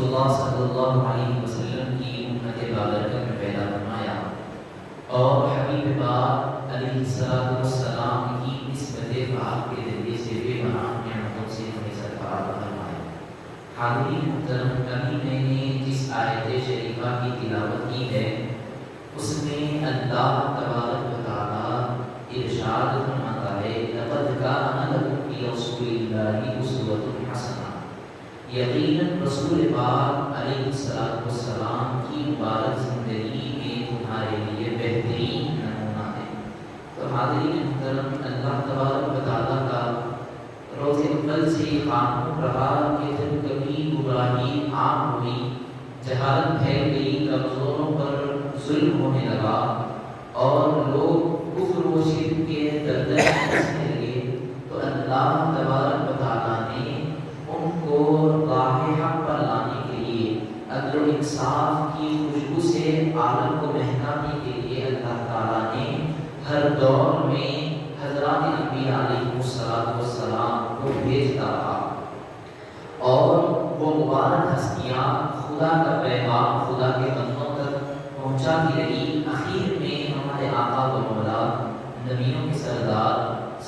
اللہ صلی اللہ علیہ وسلم کی امت بابرکت میں پیدا فرمایا اور حبیب پاک علیہ السلام کی نسبت پاک کے ذریعے سے بے پناہ نعمتوں سے ہمیں سرفراز فرمایا۔ حاضرین محترم، ابھی میں نے جس آیت شریفہ کی تلاوت کی ہے اس میں اللہ تبارک و تعالی ارشاد فرماتا ہے لقد کان لکم فی رسول اللہ اسوۃ حسنہ، یقیناً رسول پاک علیہ السلام کی مبارک زندگی میں تمہارے لیے بہترین نمونہ ہے۔ تو حاضرین محترم، اللہ تبارک و تعالیٰ کا روز اول سے قانون رہا کہ جب کبھی گمراہی عام ہوئی، جہالت پھیل گئی، کمزوروں پر ظلم ہونے لگا اور لوگ کفر و شرک کے دلدل میں پھنسنے لگے، تو اللہ تبارک و تعالیٰ نے ان کو راہ حق پر لانے کے لیے، عدل و انصاف کی خوشبو سے عالم کو مہکانے کے لیے اللہ تعالیٰ نے ہر دور میں حضرات انبیاء علیہ السلام کو بھیجتا رہا اور وہ مبارک ہستیاں خدا کا پیغام خدا کے بندوں تک پہنچاتی رہی۔ آخر میں ہمارے آقا و مولا نبیوں کے سردار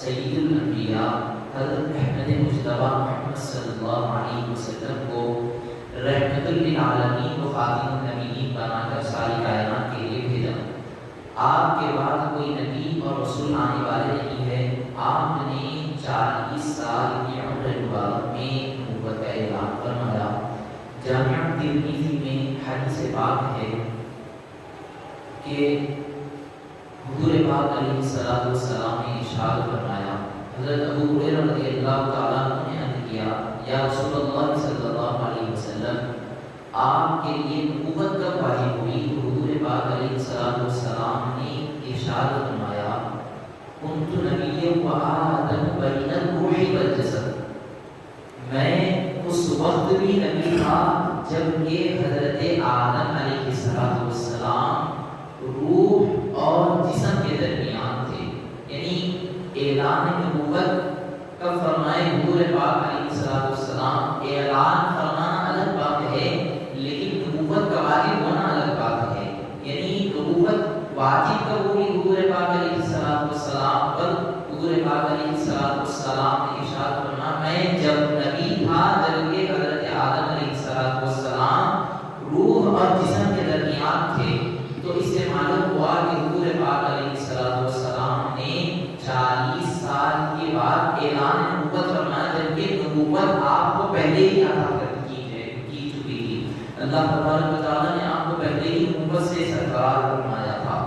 سید الانبیاء حضرت احمد مجتبی محمد صلی اللہ علیہ وسلم کو رحمت للعالمین و خاتم النبیین بنا کر ساری کائنات کے لیے بھیجا۔ آپ کے بعد کوئی نبی اور رسول آنے والے نہیں ہے۔ آپ نے 40 سال کی عمر مبارک میں نبوت کا اعلان فرمایا۔ جامعہ ترمذی میں حدیث پاک ہے کہ حضور پاک علیہ السلام نے ارشاد فرمایا، حضرت ابو ہریرہ رضی اللہ تعالیٰ عنہ نے عرض کیا، یا رسول اللہ صلی اللہ علیہ وسلم، آپ کے لیے نبوت کب واجب ہوئی؟ تو حضور پاک علیہ السلام نے ارشاد فرمایا، کنت نبیا و آدم بین الروح والجسد، میں اس وقت بھی نبی تھا جب کہ حضرت آدم علیہ السلام روح اور جسم کے درمیان تھے۔ یعنی اعلان نبوت کب فرمائے حضور پاک علیہ السلام، اعلان فرمانا الگ بات ہے لیکن نبوت کا واجب ہونا الگ بات ہے۔ یعنی نبوت واجب کب ہوئی حضور پاک علیہ السلام پر؟ حضور پاک علیہ السلام نے ارشاد فرمایا، میں جب نبی تھا جب کہ حضرت آدم علیہ السلام روح اور جسم کے درمیان تھے۔ تو اس سے معلوم ہوا کہ حضور پاک علیہ السلام نے 40 سال کے بعد اعلان نبوت فرمایا، جبکہ نبوت آپ کو پہلے ہی عطا کی چکی تھی۔ اللہ تبارک و تعالیٰ نے آپ کو پہلے ہی نبوت سے سرفراز فرمایا تھا۔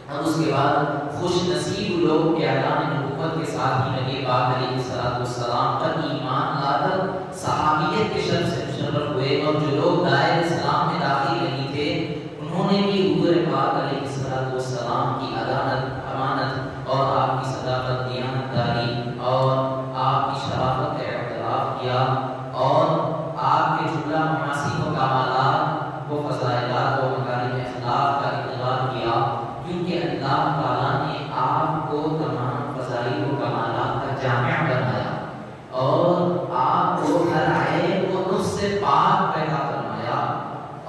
اور اس کے بعد خوش نصیب لوگ اعلان نبوت کے ساتھ ہی نبی پاک علیہ السلام پر ایمان لا کر صحابیت کے شرف سے مشرف ہوئے، اور جو لوگ دائرہ اسلام میں داخل نہیں تھے انہوں نے بھی حضور پاک علیہ السلام کی امانت اور آپ کی صداقت، دیانتداری اور آپ کی شرافت کا اعتراف کیا، اور آپ کے جملہ محاسن و کمالات و فضائلات و مکارم اخلاق کا اقرار کیا، کیونکہ اللہ تعالیٰ نے آپ کو تمام فضائل و کمالات کا جامع بنایا اور آپ کو ہر عیب و نقص سے پاک پیدا فرمایا،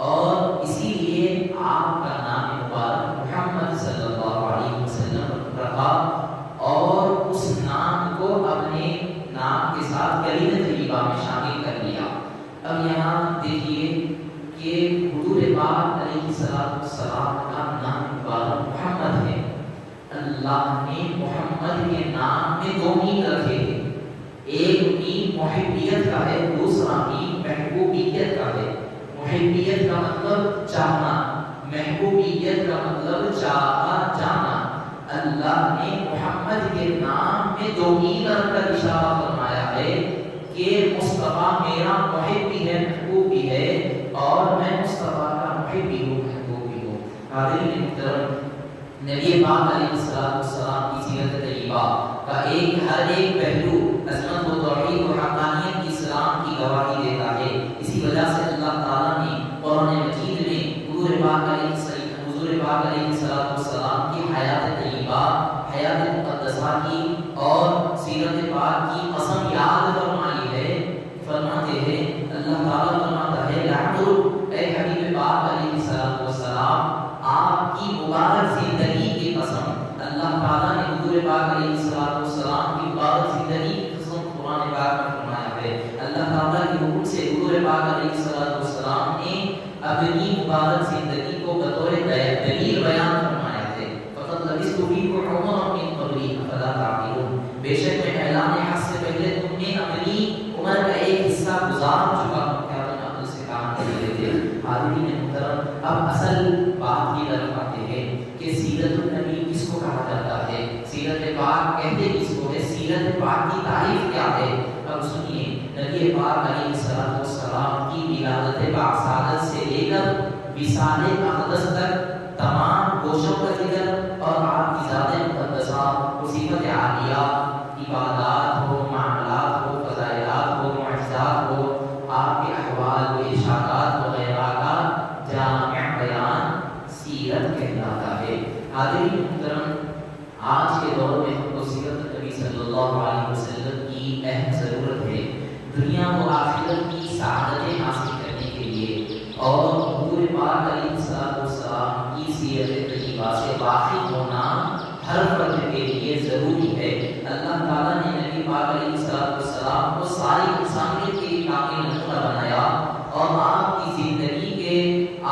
اور اسی لیے آپ کا نام مبارک محمد صلی اللہ علیہ وسلم رکھا، اور اس نام کو اپنے نام کے ساتھ کلمہ طیبہ میں شامل کر لیا۔ اب یہاں دیکھیے کہ حضور پاک علیہ السلام کا نام مبارک محمد ہے۔ اللہ نے محمد کے نام میں دو مین رکھے ہیں، ایک مین محبیت کا ہے، دوسرا مین محبوبیت کا ہے۔ محبیت کا مطلب چاہنا، محبوبیت کا مطلب چاہا جانا۔ اللہ نے محمد کے نام میں دو مین رکھ کر اشارہ فرمایا ہے کہ مصطفیٰ میرا محب بھی ہے، محبوب بھی ہے، اور میں مصطفیٰ کا محب بھی ہوں، محبوب بھی ہوں۔ حاضرین محترم، نبی پاک علیہ السلام کی سیرت طیبہ کا ہر ایک پہلو عظمت و توحید و حقانیت کی اسلام کی گواہی دیتا ہے۔ اسی وجہ سے اللہ تعالیٰ نے قرآن مجید میں حضور پاک علیہ السلام کی حیات طیبہ، حیات مقدسہ کی اور سیرت پاک کی قسم یاد فرمائی ہے۔ فرماتے ہیں اللہ تعالیٰ فرماتا ہے العمر، اے حبیب پاک علیہ السلام آپ کی مبارک زندگی کی قسم، اللہ تعالیٰ نے حضور پاک علیہ السلام کی مبارک زندگی کی قسم قرآن پاک میں فرمایا ہے۔ اللہ تعالیٰ کے حکم سے حضور پاک علیہ السلام نے اپنی مبارک زندگی کو بطور دلیل بیان فرمایا ہے۔ فقط لبثت فیکم عمرا من قبلی افلا تعقلون، بے شک میں اعلان حق سے پہلے تم نے اپنی عمر کا ایک حصہ گزار چکا ہوں، کیا تم عقل سے کام نہیں لیتے؟ حاضرین محترم، اب اصل بات کی طرف آتے ہیں کہ سیرت النبی کس کو کہا جاتا ہے، سیرت پاک کہتے کس کو ہے، سیرت پاک کی تعریف کیا ہے؟ اب سنیے، نبی پاک علیہ السلام کی ولادت باعث سے لے کر وصال اقدس تک تمام گوشوں کا ذکر اور آپ کی ذات مقدسہ، صفت عالیہ، عبادات ہو، معاملات ہو، فضائلات ہو، معجزات ہو، آپ کے احوال و ارشادات وغیرہ کا جامع بیان سیرت کہلاتا ہے۔ حاضرین محترم، آج کے دور میں ہم کو سیرت نبی صلی اللہ علیہ وسلم کی اہم ضرورت ہے۔ دنیا و آخرت کی سعادتیں حاصل کرنے کے لیے اور حضور پاک علیہ السلام کی سیرت طیبہ سے واقف ہونا ہر فرد کے لیے ضروری ہے۔ اللہ تعالیٰ نے نبی پاک علیہ السلام کو ساری انسانیت کے لیے کامل نمونہ بنایا اور آپ کی زندگی کے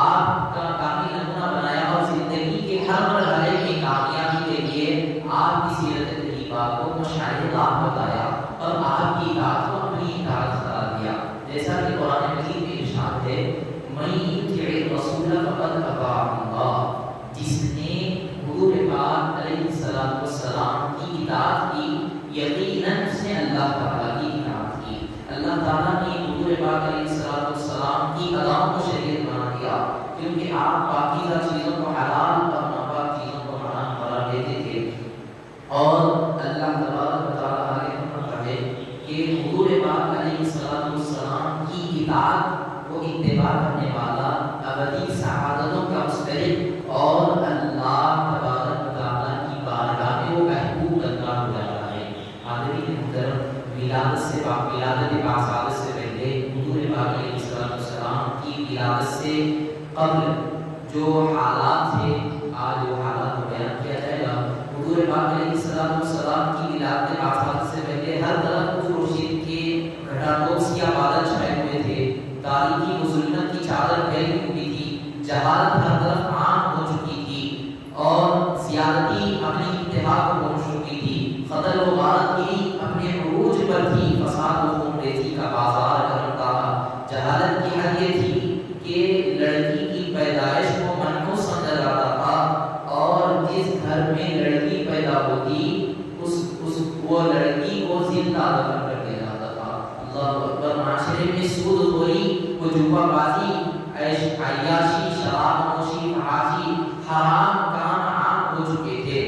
آپ کا کامل نمونہ بنایا اور زندگی کے ہر مرحلے میں کامیابی کے لیے آپ کی سیرت طیبہ کو مشاہد راہ بتایا اور آپ کی اطاعت کو اپنی اطاعت قرار دیا۔ جیسا کہ قرآن مجید میں ارشاد ہے، مَن یُطِعِ الرَّسُولَ فَقَدْ أَطَاعَ اللَّهَ، جس نے حضور پاک علیہ السلام کی اطاعت کی یقیناً اس نے اللہ تعالیٰ کی اطاعت کی۔ اللہ تعالیٰ نے حضور پاک علیہ السلام کی اداؤں کو شریعت بنا دیا، کیونکہ آپ پاکیزہ چیزوں کو حلال اور ناپاک چیزوں کو حرام قرار دیتے تھے۔ اور اللہ تبارک و تعالیٰ آگے فرماتا ہے کہ حضور پاک علیہ السلام کی اطاعت کو اتباع کرنے والا ابدی سعادتوں کا مستحق اور اللہ تبارک و تعالیٰ کی بارگاہ میں وہ محبوب بندہ ہو جاتا ہے۔ حاضرین محترم، ولادت باعث سے پہلے حضور پاک علیہ السلام کی ولادت سے قبل جو حالات تھے، آج وہ حالات کو بیان کیا جائے گا۔ حضور پاک علیہ السلام کی ولادت باعث سے پہلے ہر طرف کفر و شرک کے گھٹاٹوس کی بادل چھائے ہوئے تھے، تاریکی و ظلمت کی چادر پھیلی ہوئی تھی، جہالت ہر طرف عام ہو چکی تھی اور زیادتی اپنی انتہا کو پہنچ چکی تھی، قتل و غارت گیری اپنے عروج پر تھی، فساد و خون ریزی کا بازار گرم تھا۔ جہالت کی حد یہ تھی کہ لڑکی کی پیدائش کو منحوس سمجھا جاتا تھا اور جس گھر میں لڑکی پیدا ہوتی وہ لڑکی کو زندہ دفن کر دیا جاتا تھا۔ اللہ اکبر۔ معاشرے میں سود خوری، جوا بازی، عیاشی، شراب نوشی، فحاشی، حرام کام عام ہو چکے تھے۔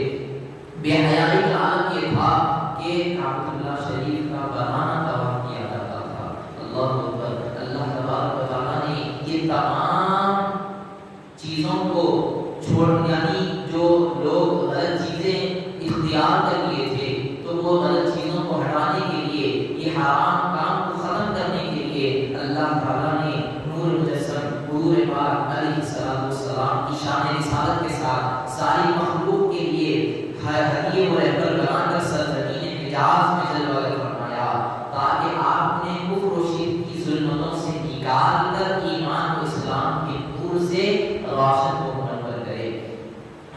بے حیائی کا عالم یہ تھا کہ کعبۃ اللہ شریف کا بنانا طواف کیا جاتا تھا۔ اللہ اکبر۔ اللہ تبارک و تعالیٰ نے یہ تمام چیزوں کو چھوڑ، یعنی جو لوگ غلط چیزیں اختیار کر لیے تھے تو وہ غلط چیزوں کو ہٹانے کے لیے، یہ حرام کام کو ختم کرنے کے لیے اللہ تعالیٰ نے نور مجسم حضور پاک علیہ السلام کی شان رسالت کے ساتھ ساری مخلوق کے لیے ہدیے و رہبر بنا کر سرزمین حجاز میں جلوہ فرمایا، تاکہ آپ نے کفر و شرک کی ظلمتوں سے نکال کر ایمان و اسلام کے نور سے روشن کو منور کرے۔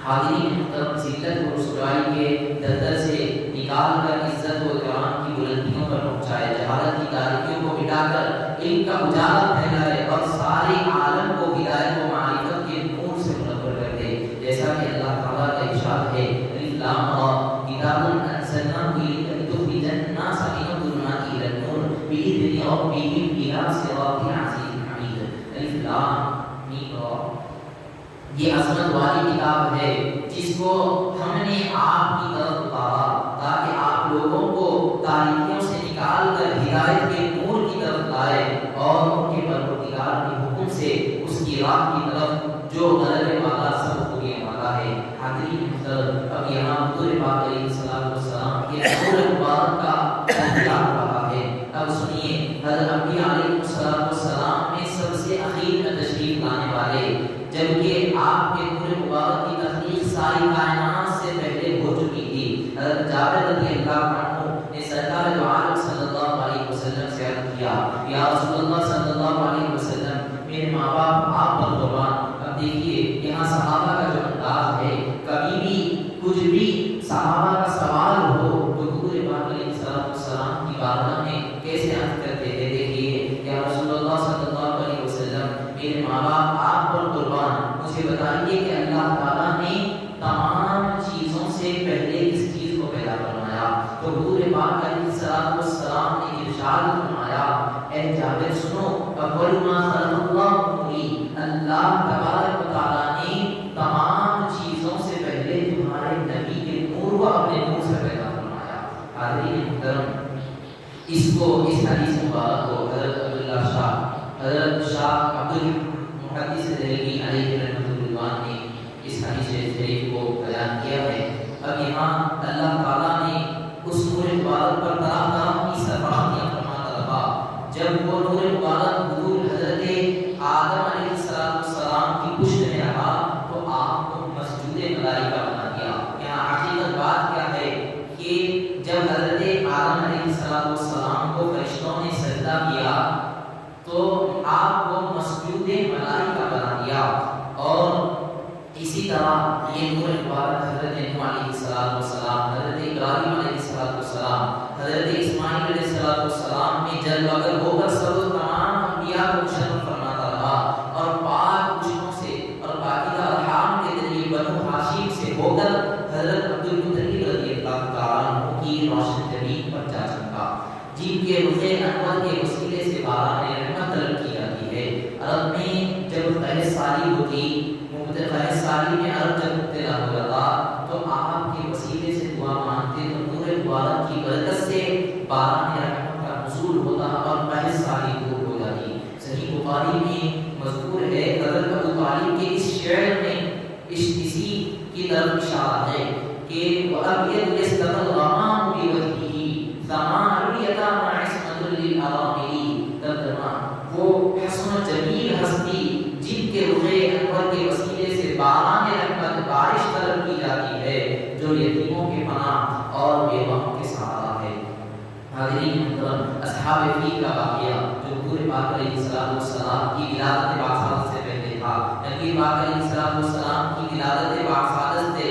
حاضرین محترم، ذلت و رسوائی کے دلدل سے نکال کر عزت و اکرام کی بلندیوں پر پہنچائے، جہالت کی تاریکیوں کو مٹا کر علم کا اجالا پھیلائے اور سارے عالم کو ہدایت و معرفت کے نور سے منور کر دے۔ جیسا کہ اللہ تعالیٰ کا ارشاد ہے، الف لام را کتاب انزلناه الیک لتخرج الناس من الظلمات الى النور باذن ربهم الى صراط عزیز حمید۔ الف لام میم را، یہ عظمت والی کتاب ہے جس کو ہم نے آپ کی طرف اتارا تاکہ آپ لوگوں کو تاریکیوں سے نکال کر ہدایت کے نور کی طرف لائے اور ان کے پروردگار کے حکم سے اس کی راہ کی طرف جو غلبے والا سب خوبیاں والا ہے۔ حاضرین محترم، اب یہاں حضور پاک علیہ السلام کے نور مبارک کا تذکرہ ہو رہا ہے۔ اب سنیے، حضرت انبیاء علیہ السلام میں سب سے اخیر حضرت جابر رضی اللہ عنہ نے سرکار دو عالم صلی اللہ علیہ وسلم سے عرض کیا یا رسول اللہ صلی اللہ علیہ وسلم میرے ماں باپ آپ پر قربان۔ اب دیکھیے یہاں صحابہ کا جو انداز ہے، کبھی بھی کچھ بھی صحابہ کا سوال ہو تو حضور پاک علیہ السلام کی بارگاہ میں کیسے عرض کرتے ہیں۔ دیکھیے یا رسول اللہ صلی اللہ علیہ وسلم میرے ماں باپ آپ پر قربان، مجھے بتائیے کہ اللہ تعالیٰ نے تمام چیزوں سے پہلے کس چیز کو پیدا فرمایا؟ تو حضور پاک علیہ السلام نے ارشاد فرمایا اے جابر سنو، اول ما خلق اللہ نوری، اللہ تبارک و تعالیٰ نے تمام چیزوں سے پہلے تمہارے نبی کے نور کو اپنے نور سے پیدا فرمایا۔ حاضرین محترم، اس حدیث مبارک کو حضرت شاہ عبد المحدث دہلوی علیہ رحمۃ اللہ نے اس حدیث شریف کو بیان کیا ہے۔ اب یہاں اللہ تعالیٰ نے اس نور مبارک پر طرح طرح کی سربراہیاں فرماتا رہا۔ جب وہ نور مبارک حضور حضرت آدم علیہ السلام کی پشت میں رہا تو آپ کو مسجود ملائکہ بنا دیا۔ یہاں حقیقت بات کیا ہے کہ جب حضرت آدم علیہ السلام کو فرشتوں نے سجدہ کیا تو آپ کو مسجود ملائکہ بنا دیا، اور اسی طرح یہ نور مبارک حضرت نوح علیہ السلام، حضرت ابراہیم علیہ السلام، حضرت اسماعیل علیہ السلام میں جلوہ گر ہو کر سب تمام انبیاء کو مشرف فرماتا رہا، اور پاک پشتوں سے اور پاکیزہ ارحام کے ذریعے بنو ہاشم سے ہو کر حضرت عبد المطلب رضی اللہ تعالیٰ عنہ کی روشن زمین پر جا چکا، جن کے رخ انور کے وسیلے سے باران رحمت طلب کی جاتی ہے۔ عرب میں جب قحط سالی ہوتی، قحط سالی میں عرب جب مبتلا ہو جاتا تو آپ کے وسیلے سے دعا مانگتے تو نور مبارک کی برکت سے باران رحمت کا نزول ہوتا اور قحط سالی دور ہو جاتی۔ صحیح بخاری میں مذکور ہے، حضرت ابو طالب کے اس شعر میں اسی کی طرف اشارہ ہے کہ وَأَبْيَضُ يَسْتَقَ الْغَمَامُ بِوَجْهِهِ ثَمَارُ الْيَتَامَى عِصْمَةٌ لِلْأَرَامِلِ۔ ترجمہ، وہ حسن و جمیل ہستی جن کے رخ انور کے وسیلے سے باران رحمت بارش طلب کی جاتی ہے، جو یتیموں کے پناہ اور بیواؤں کے سہارا ہے۔ حاضرین محترم، اصحاب فیل کا واقعہ جو حضور پاک علیہ السلام کی ولادت باصادت سے پہلے تھا، نبی پاک علیہ السلام کی ولادت باصادت سے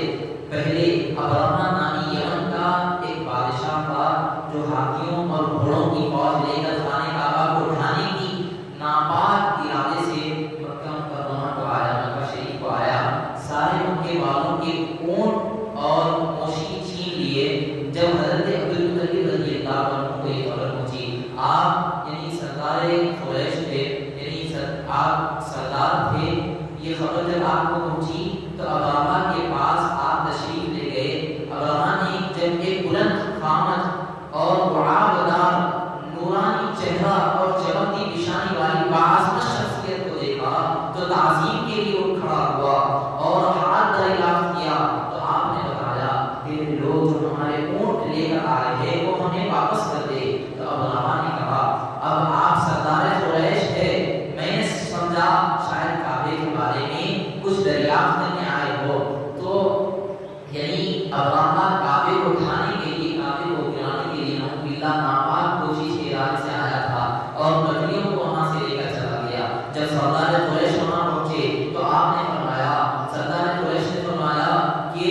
پہلے ابرہہ نامی یمن کا ایک بادشاہ تھا جو ہاتھیوں اور گھوڑوں کی فوج لے کر خانہ کعبہ کو ڈھانے کی ناپاک ارادے سے مکہ مکرمہ کو آیا، مکہ شریف کو آیا، سارے مکے والوں کے اونٹ اور مویشی چھین لیے۔ جب حضرت عبد المطلب رضی اللہ عنہ کو یہ خبر پہنچی، آپ یعنی سردار قریش تھے، یعنی آپ سردار تھے، یہ خبر جب آپ کو پہنچی تو ابرہہ کے پاس آپ تشریف لے گئے۔ ابرہہ نے جب ایک بلند قامت اور وعابدار نورانی چہرہ اور چمکتی پیشانی والی باعث شخصیت کو دیکھا تو تعظیم کے لیے اٹھ کھڑا ہوا اور ہاتھ دریافت کیا، تو آپ نے بتایا تیرے لوگ جو ہمارے اونٹ لے کر آئے ہیں وہ ہمیں واپس کر دے۔ تو ابرہہ نے کہا اب آپ سردار قریش ہے، میں نے سمجھا شاید کعبے کے بارے میں کچھ دریافت کرنے آئے ہو، تو یعنی ابرہہ کعبے کو اٹھانے کے لیے، کعبے کو گرانے کے لیے نعوذ باللہ ناپاک کوشش کے ارادے سے آیا تھا اور بکریوں کو وہاں سے لے کر چلا گیا۔ جب سردار قریش وہاں پہنچے تو آپ نے فرمایا، سردار قریش نے فرمایا کہ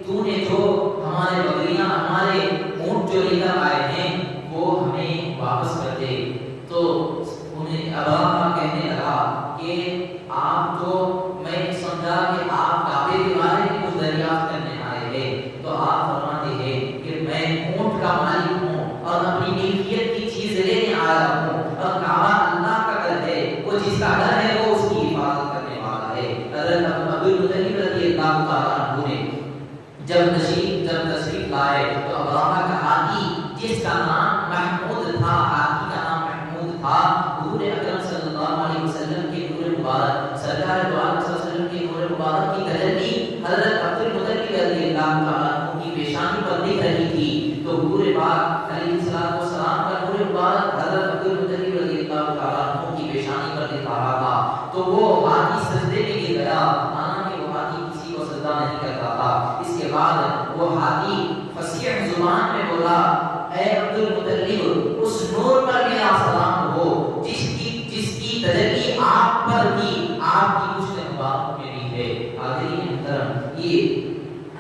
تو نے جو ہمارے بکریاں، ہمارے اونٹ جو لے کر آئے ہیں وہ ہمیں واپس کر دے۔ تو انہیں ابرہہ کہنے لگا کہ آپ تو میں سمجھا کہ آپ کعبے کے بارے میں کچھ دریافت کرنے آئے ہیں، تو آپ فرماتے ہیں کہ میں اونٹ کا مالک ہوں اور اپنی ملکیت کی چیز لینے آیا ہوں، اور کعبہ اللہ کا گھر ہے، وہ جس کا گھر ہے وہ اس کی حفاظت کرنے والا ہے۔ حضرت عبد المطلب رضی اللہ تعالیٰ عنہ نے جب تشریف لائے تو ابرہہ کا ہاتھی جس کا نام محمود تھا، ہاتھی کا نام محمود تھا، حضور اکرم صلی اللہ علیہ وسلم کے نور مبارک، سرکار دو عالم صلی اللہ علیہ وسلم کے نور مبارک کی تجلی حضرت عبد المطلب رضی اللہ تعالیٰ عنہ کی پیشانی پر دکھ رہی تھی، تو حضور پاک علیہ السلام کا نور مبارک حضرت عبد المطلب رضی اللہ تعالیٰ عنہ کی پیشانی پر دکھ رہا تھا، تو وہ ہاتھی سجدے میں گر گیا، حالانکہ وہ ہاتھی کسی کو سجدہ نہیں کرتا تھا۔ اس کے بعد وہ ہاتھی کی فصیح زبان میں بولا اے عبد المطلب اس نور پر میرا سلام ہو جس کی تجلی آپ پر کی، آپ کی کچھ مبارک میں بھی ہے۔ حاضرین محترم، یہ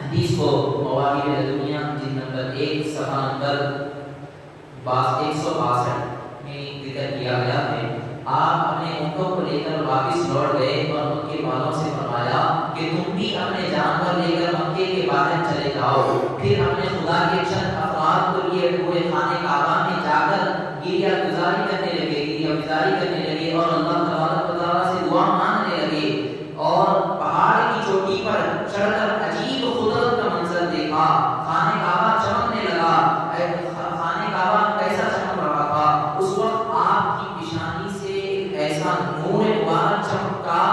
حدیث کو مواہب دنیا جلد نمبر 1 صفحہ نمبر 162 میں ذکر کیا گیا ہے۔ آپ اپنے اونٹوں کو لے کر واپس لوٹ گئے اور مکے والوں سے فرمایا کہ تم بھی اپنے جانور لے کر مکے کے باہر چلے جاؤ۔ پھر اپنے خدا کے چند افراد کو لیے پورے خانے کعبہ میں جا کر گریہ گزاری کرنے لگے اور اللہ تبارک و تعالیٰ سے دعا مانگنے لگے، اور پہاڑ کی چوٹی پر چڑھ کر عجیب قدرت کا منظر دیکھا۔ خانے کعبہ چمکنے لگا۔ خانے کعبہ کیسا چمک رہا تھا؟ اس وقت آپ کی پیشانی سے ایسا نور مبارک چمکا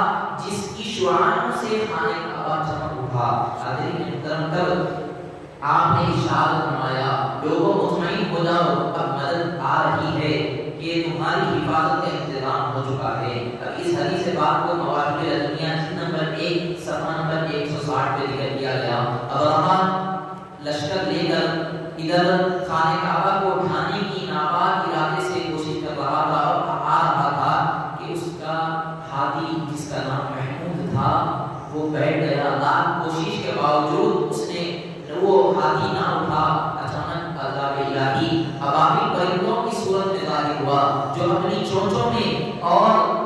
جس کی شعاعوں سے خانے کعبہ چمک اٹھا۔ حاضرین محترم، تب آپ نے ارشاد فرمایا لوگوں مطمئن ہو جاؤ، اب مدد آ رہی ہے کہ تمہاری حفاظت کا انتظام ہو چکا ہے۔ اب اس حدیث پاک کو مواہب دنیا جلد نمبر 1 صفحہ نمبر 160 پہ ذکر کیا گیا۔ ابرہہ لشکر لے کر ادھر خانہ کعبہ کو اٹھانے کی ناپاک ارادے سے کوشش کر رہا تھا اور آ رہا تھا کہ اس کا ہاتھی جس کا نام محمود تھا وہ بیٹھ گیا۔ لاکھ کوشش کے باوجود اس نے وہ ہاتھی نہ اٹھا۔ اچانک عذاب الہی ابابیل پرندوں کی صورت میں ظاہر ہوا جو اپنی چونچوں میں اور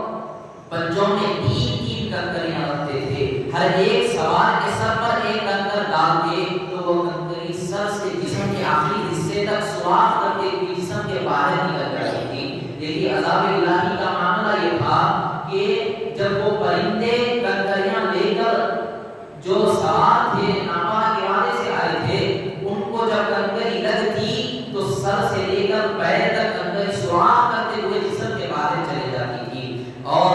پنجوں میں 3 کنکریاں رکھتے تھے۔ ہر ایک سوار کے سر پر ایک کنکر ڈالتے تو وہ کنکری سر سے جسم کے آخری حصے تک سوراخ کرتے ہوئے جسم کے باہر نکل جاتی تھی۔ لیکن عذاب الہی کا معاملہ یہ تھا کہ جب وہ پرندے کنکریاں لے کر جو سوار تھے ناپاک ارادے سے آئے تھے ان کو جب کنکری لگتی تو سر سے لے کر پیر تک کنکری سوراخ کرتے ہوئے جسم کے باہر چلے جاتی تھی، اور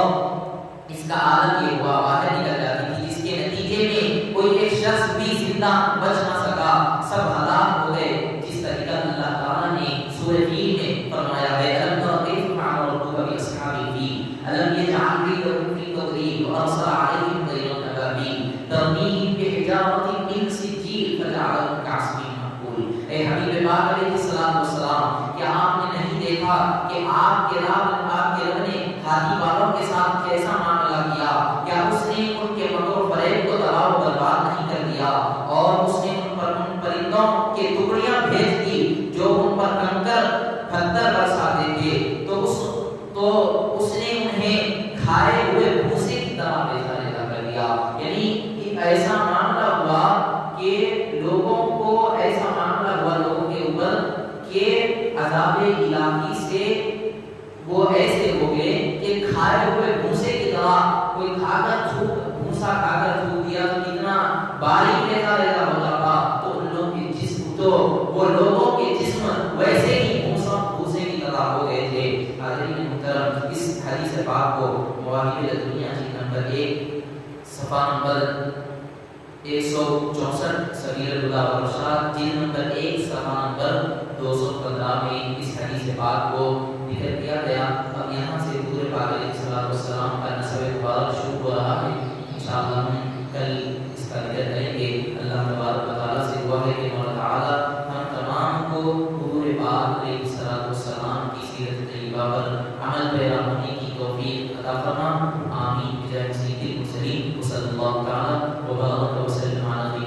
اس کا عالم یہ ہوا باہر نکل جاتی تھی، جس کے نتیجے میں کوئی ایک شخص بھی زندہ بچ نہ سکا، سب ہلاک ہو گئے۔ جس طریقہ اللہ تعالیٰ نے سورہ فیل میں فرمایا ہے الم تر کیف فعل ربک باصحاب الفیل الم یجعل کیدہم فی تضلیل وارسل علیہم طیرا ابابیل ترمیہم بحجارۃ من سجیل فجعلہم کعصف مأکول۔ اے حبیب پاک علیہ الصلوۃ والسلام، کیا آپ نے نہیں دیکھا کہ آپ کے رب نے ہاتھی والوں کے ساتھ کیسا معاملہ کیا؟ کیا اس نے ان کے مکر و فریب کو تباہ و برباد نہیں کر دیا، اور اس نے ان پرندوں کے ٹکڑیاں بھیج دی جو ان پر کنکر پتھر برساتے تھے، تو اس نے انہیں کھائے ہوئے بھوسے کی طرح بے کر دیا۔ یعنی ایسا معاملہ ہوا کہ لوگوں کے اوپر کہ عذاب الہی سے وہ ایسے ہو گئے کہ کھائے ہوئے بھوسے کی طرح کوئی کھا کر بھوسا کھا کر تھوک دیا تو کتنا باریک ریزہ ہو جاتا، تو ان لوگوں کے جسم تو وہ لوگوں کے جسم ویسے ہی بھوسے کی طرح ہو گئے تھے۔ حاضرین محترم، اس حدیث پاک کو مواہب دنیا جلد نمبر 1 صفحہ نمبر 164 سبیل الہدی والارشاد جلد نمبر 1 صفحہ نمبر 215 میں اس حدیث پاک کو ذکر کیا گیا۔ اب یہاں سے حضور پاک علیہ الصلوۃ والسلام کا نسب مبارک شروع ہو رہا ہے۔ انشاءاللہ ہم کل اس کا ذکر کریں گے۔ اللہ تبارک و تعالیٰ سے دعا ہے کہ مولا تعالیٰ ہم تمام کو حضور پاک علیہ الصلوۃ والسلام کی سیرت طیبہ پر عمل پیرا ہونے کی توفیق عطا فرما۔ آمین بجاہ سید المرسلین صلی اللہ تعالیٰ وبارک وسلم علی